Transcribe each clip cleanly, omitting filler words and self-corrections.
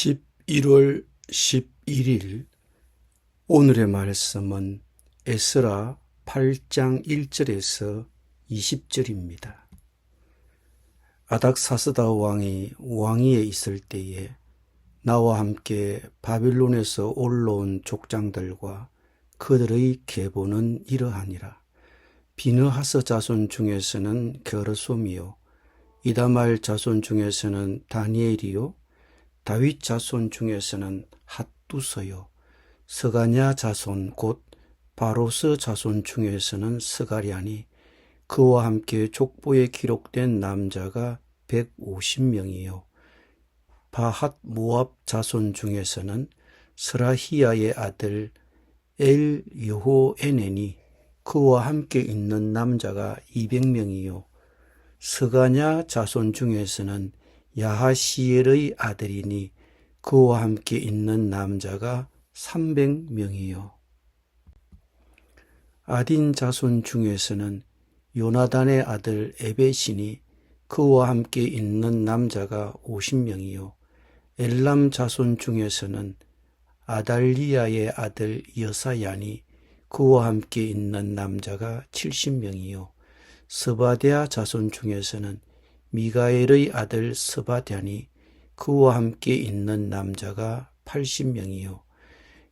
11월 11일 오늘의 말씀은 에스라 8장 1절에서 20절입니다. 아닥사스다 왕이 왕위에 있을 때에 나와 함께 바빌론에서 올라온 족장들과 그들의 계보는 이러하니라. 비느하스 자손 중에서는 게르솜이요, 이다말 자손 중에서는 다니엘이요, 다윗 자손 중에서는 핫두서요, 스가냐 자손 곧 바로스 자손 중에서는 스가랴니, 그와 함께 족보에 기록된 남자가 150명이요 바핫 모압 자손 중에서는 스라히야의 아들 엘 여호에넨이, 그와 함께 있는 남자가 200명이요 스가냐 자손 중에서는 야하시엘의 아들이니, 그와 함께 있는 남자가 300명이요 아딘 자손 중에서는 요나단의 아들 에벳이니, 그와 함께 있는 남자가 50명이요 엘람 자손 중에서는 아달리야의 아들 여사야니, 그와 함께 있는 남자가 70명이요 스바랴 자손 중에서는 미가엘의 아들 스바랴니, 그와 함께 있는 남자가 80명이요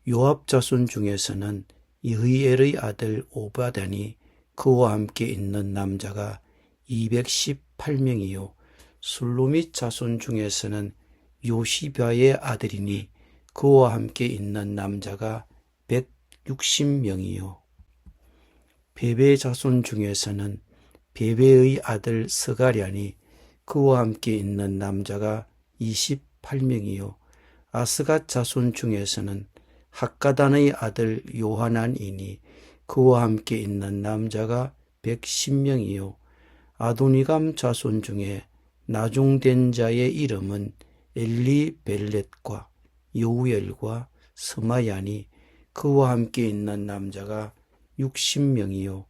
요압 자손 중에서는 여히엘의 아들 오바다니, 그와 함께 있는 남자가 218명이요 술루밋 자손 중에서는 요시바의 아들이니, 그와 함께 있는 남자가 160명이요 베베 자손 중에서는 베베의 아들 스가랴니, 그와 함께 있는 남자가 28명이요 아스갓 자손 중에서는 학가단의 아들 요하난이니, 그와 함께 있는 남자가 110명이요 아도니감 자손 중에 나중된 자의 이름은 엘리벨렛과 여우엘과 스마야니, 그와 함께 있는 남자가 60명이요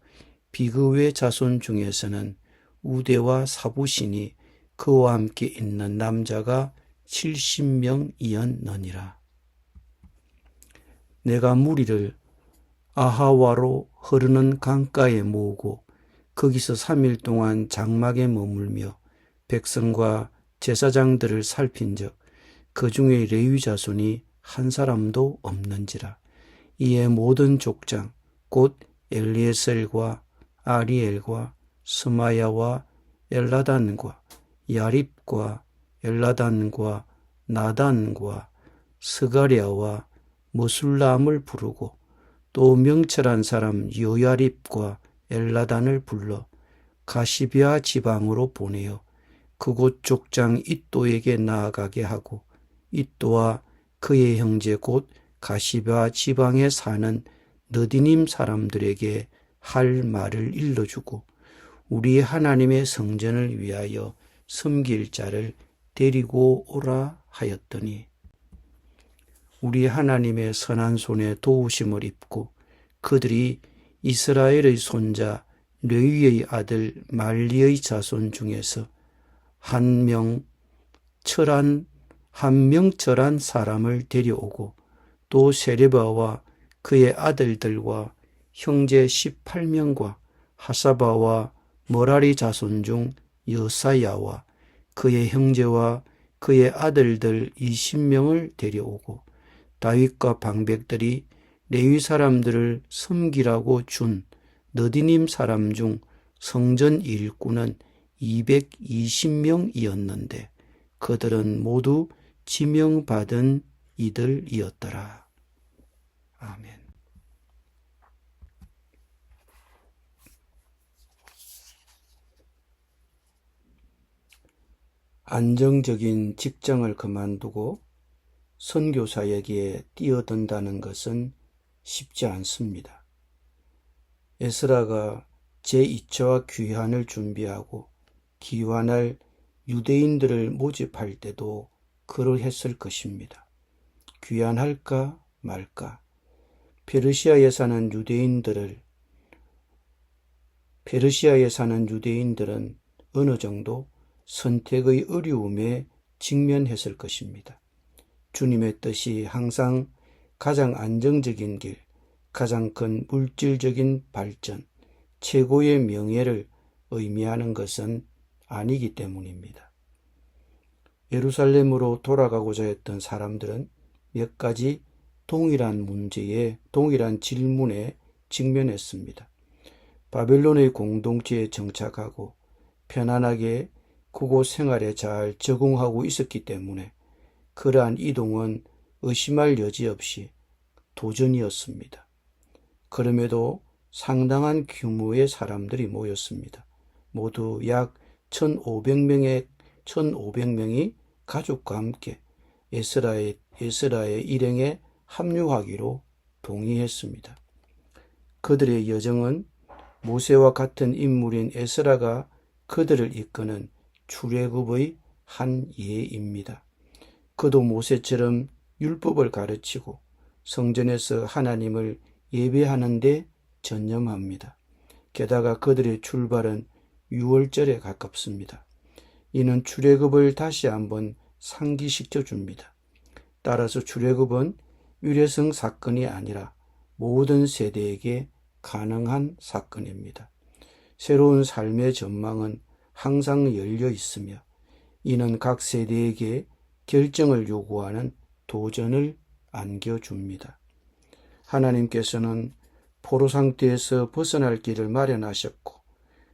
비그웨 자손 중에서는 우대와 사부시니, 그와 함께 있는 남자가 70명이었느니라. 내가 무리를 아하와로 흐르는 강가에 모으고 거기서 3일 동안 장막에 머물며 백성과 제사장들을 살핀즉 그 중에 레위 자손이 한 사람도 없는지라. 이에 모든 족장 곧 엘리에셀과 아리엘과 스마야와 엘라단과 야립과 엘라단과 나단과 스가랴와 머술람을 부르고 또 명철한 사람 요야립과 엘라단을 불러 가시비아 지방으로 보내어 그곳 족장 이또에게 나아가게 하고, 이또와 그의 형제 곧 가시비아 지방에 사는 느디님 사람들에게 할 말을 일러주고, 우리 하나님의 성전을 위하여 섬길 자를 데리고 오라 하였더니, 우리 하나님의 선한 손에 도우심을 입고 그들이 이스라엘의 손자 레위의 아들 말리의 자손 중에서 한 명철한 사람을 데려오고, 또 세레바와 그의 아들들과 형제 18명과 하사바와 머라리 자손 중 여사야와 그의 형제와 그의 아들들 20명을 데려오고, 다윗과 방백들이 레위 사람들을 섬기라고 준 느디님 사람 중 성전 일꾼은 220명이었는데 그들은 모두 지명받은 이들이었더라. 아멘. 안정적인 직장을 그만두고 선교사에게 뛰어든다는 것은 쉽지 않습니다. 에스라가 제2차와 귀환을 준비하고 귀환할 유대인들을 모집할 때도 그러했을 것입니다. 귀환할까 말까. 페르시아에 사는 유대인들은 어느 정도 선택의 어려움에 직면했을 것입니다. 주님의 뜻이 항상 가장 안정적인 길, 가장 큰 물질적인 발전, 최고의 명예를 의미하는 것은 아니기 때문입니다. 예루살렘으로 돌아가고자 했던 사람들은 몇 가지 동일한 질문에 직면했습니다. 바벨론의 공동체에 정착하고 편안하게 그곳 생활에 잘 적응하고 있었기 때문에 그러한 이동은 의심할 여지 없이 도전이었습니다. 그럼에도 상당한 규모의 사람들이 모였습니다. 모두 약 1500명이 가족과 함께 에스라의 일행에 합류하기로 동의했습니다. 그들의 여정은 모세와 같은 인물인 에스라가 그들을 이끄는 출애굽의 한 예입니다. 그도 모세처럼 율법을 가르치고 성전에서 하나님을 예배하는 데 전념합니다. 게다가 그들의 출발은 6월절에 가깝습니다. 이는 출애굽을 다시 한번 상기시켜 줍니다. 따라서 출애굽은 일회성 사건이 아니라 모든 세대에게 가능한 사건입니다. 새로운 삶의 전망은 항상 열려 있으며 이는 각 세대에게 결정을 요구하는 도전을 안겨줍니다. 하나님께서는 포로 상태에서 벗어날 길을 마련하셨고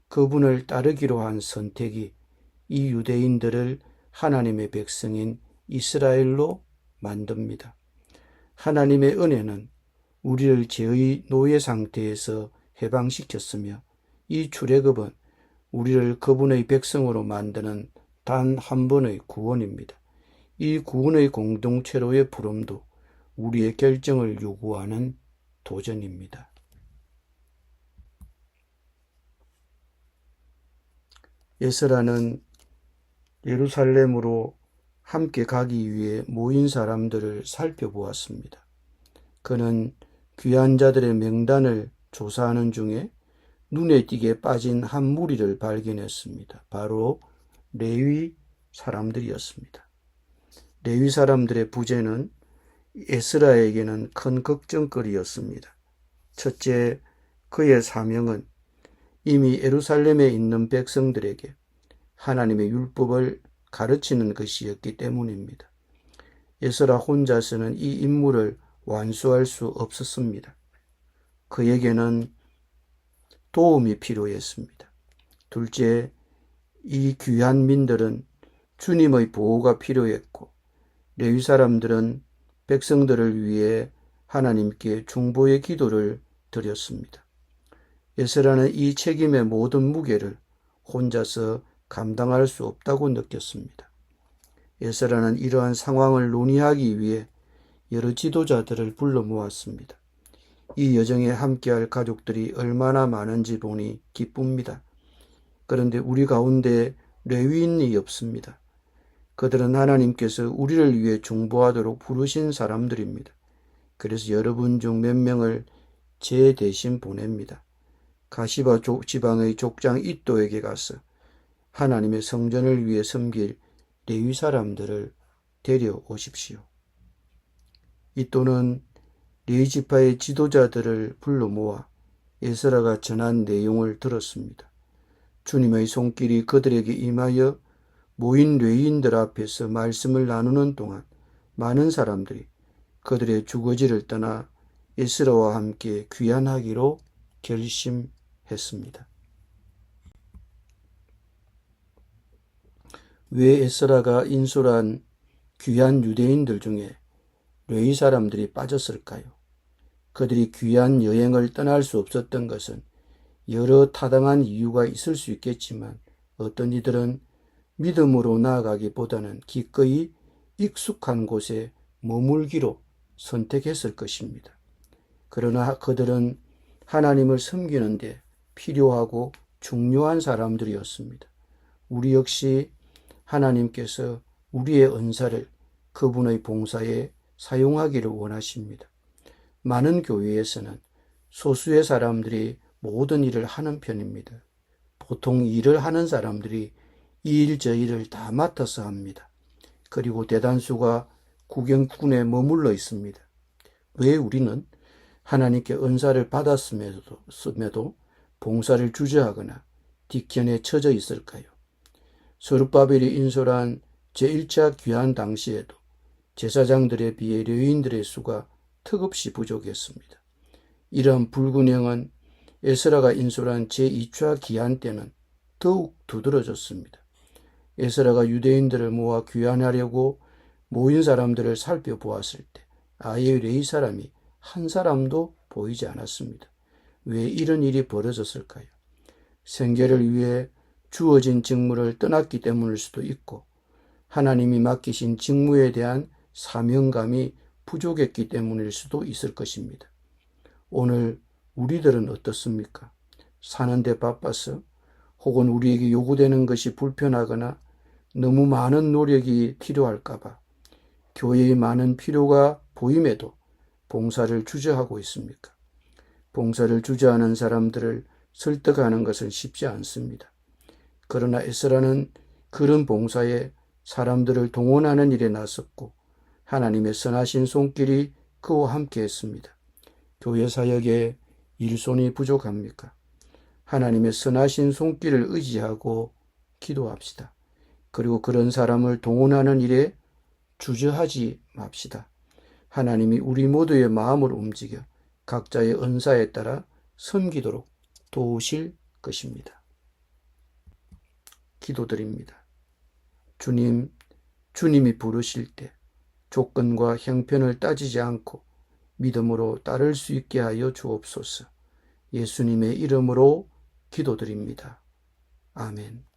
그분을 따르기로 한 선택이 이 유대인들을 하나님의 백성인 이스라엘로 만듭니다. 하나님의 은혜는 우리를 죄의 노예 상태에서 해방시켰으며 이 출애굽은 우리를 그분의 백성으로 만드는 단 한 번의 구원입니다. 이 구원의 공동체로의 부름도 우리의 결정을 요구하는 도전입니다. 에스라는 예루살렘으로 함께 가기 위해 모인 사람들을 살펴보았습니다. 그는 귀한 자들의 명단을 조사하는 중에 눈에 띄게 빠진 한 무리를 발견했습니다. 바로 레위 사람들이었습니다. 레위 사람들의 부재는 에스라에게는 큰 걱정거리였습니다. 첫째, 그의 사명은 이미 예루살렘에 있는 백성들에게 하나님의 율법을 가르치는 것이었기 때문입니다. 에스라 혼자서는 이 임무를 완수할 수 없었습니다. 그에게는 도움이 필요했습니다. 둘째, 이 귀한 민들은 주님의 보호가 필요했고 레위 사람들은 백성들을 위해 하나님께 중보의 기도를 드렸습니다. 에스라는 이 책임의 모든 무게를 혼자서 감당할 수 없다고 느꼈습니다. 에스라는 이러한 상황을 논의하기 위해 여러 지도자들을 불러 모았습니다. 이 여정에 함께할 가족들이 얼마나 많은지 보니 기쁩니다. 그런데 우리 가운데 레위인이 없습니다. 그들은 하나님께서 우리를 위해 중보하도록 부르신 사람들입니다. 그래서 여러분 중 몇 명을 제 대신 보냅니다. 가시바 지방의 족장 이또에게 가서 하나님의 성전을 위해 섬길 레위 사람들을 데려오십시오. 이또는 레위 지파의 지도자들을 불러 모아 에스라가 전한 내용을 들었습니다. 주님의 손길이 그들에게 임하여 모인 레위인들 앞에서 말씀을 나누는 동안 많은 사람들이 그들의 주거지를 떠나 에스라와 함께 귀환하기로 결심했습니다. 왜 에스라가 인솔한 귀한 유대인들 중에 레위 사람들이 빠졌을까요? 그들이 귀한 여행을 떠날 수 없었던 것은 여러 타당한 이유가 있을 수 있겠지만 어떤 이들은 믿음으로 나아가기보다는 기꺼이 익숙한 곳에 머물기로 선택했을 것입니다. 그러나 그들은 하나님을 섬기는데 필요하고 중요한 사람들이었습니다. 우리 역시 하나님께서 우리의 은사를 그분의 봉사에 사용하기를 원하십니다. 많은 교회에서는 소수의 사람들이 모든 일을 하는 편입니다. 보통 일을 하는 사람들이 이 일 저 일을 다 맡아서 합니다. 그리고 대다수가 구경꾼에 머물러 있습니다. 왜 우리는 하나님께 은사를 받았음에도 봉사를 주저하거나 뒤편에 처져 있을까요? 스룹바벨이 인솔한 제1차 귀환 당시에도 제사장들에 비해 레위인들의 수가 턱없이 부족했습니다. 이러한 불균형은 에스라가 인솔한 제2차 귀환 때는 더욱 두드러졌습니다. 에스라가 유대인들을 모아 귀환하려고 모인 사람들을 살펴보았을 때 아예 레위 사람이 한 사람도 보이지 않았습니다. 왜 이런 일이 벌어졌을까요? 생계를 위해 주어진 직무를 떠났기 때문일 수도 있고 하나님이 맡기신 직무에 대한 사명감이 부족했기 때문일 수도 있을 것입니다. 오늘 우리들은 어떻습니까? 사는데 바빠서 혹은 우리에게 요구되는 것이 불편하거나 너무 많은 노력이 필요할까봐 교회에 많은 필요가 보임에도 봉사를 주저하고 있습니까? 봉사를 주저하는 사람들을 설득하는 것은 쉽지 않습니다. 그러나 에스라는 그런 봉사에 사람들을 동원하는 일에 나섰고 하나님의 선하신 손길이 그와 함께 했습니다. 교회 사역에 일손이 부족합니까? 하나님의 선하신 손길을 의지하고 기도합시다. 그리고 그런 사람을 동원하는 일에 주저하지 맙시다. 하나님이 우리 모두의 마음을 움직여 각자의 은사에 따라 섬기도록 도우실 것입니다. 기도드립니다. 주님, 주님이 부르실 때 조건과 형편을 따지지 않고 믿음으로 따를 수 있게 하여 주옵소서. 예수님의 이름으로 기도드립니다. 아멘.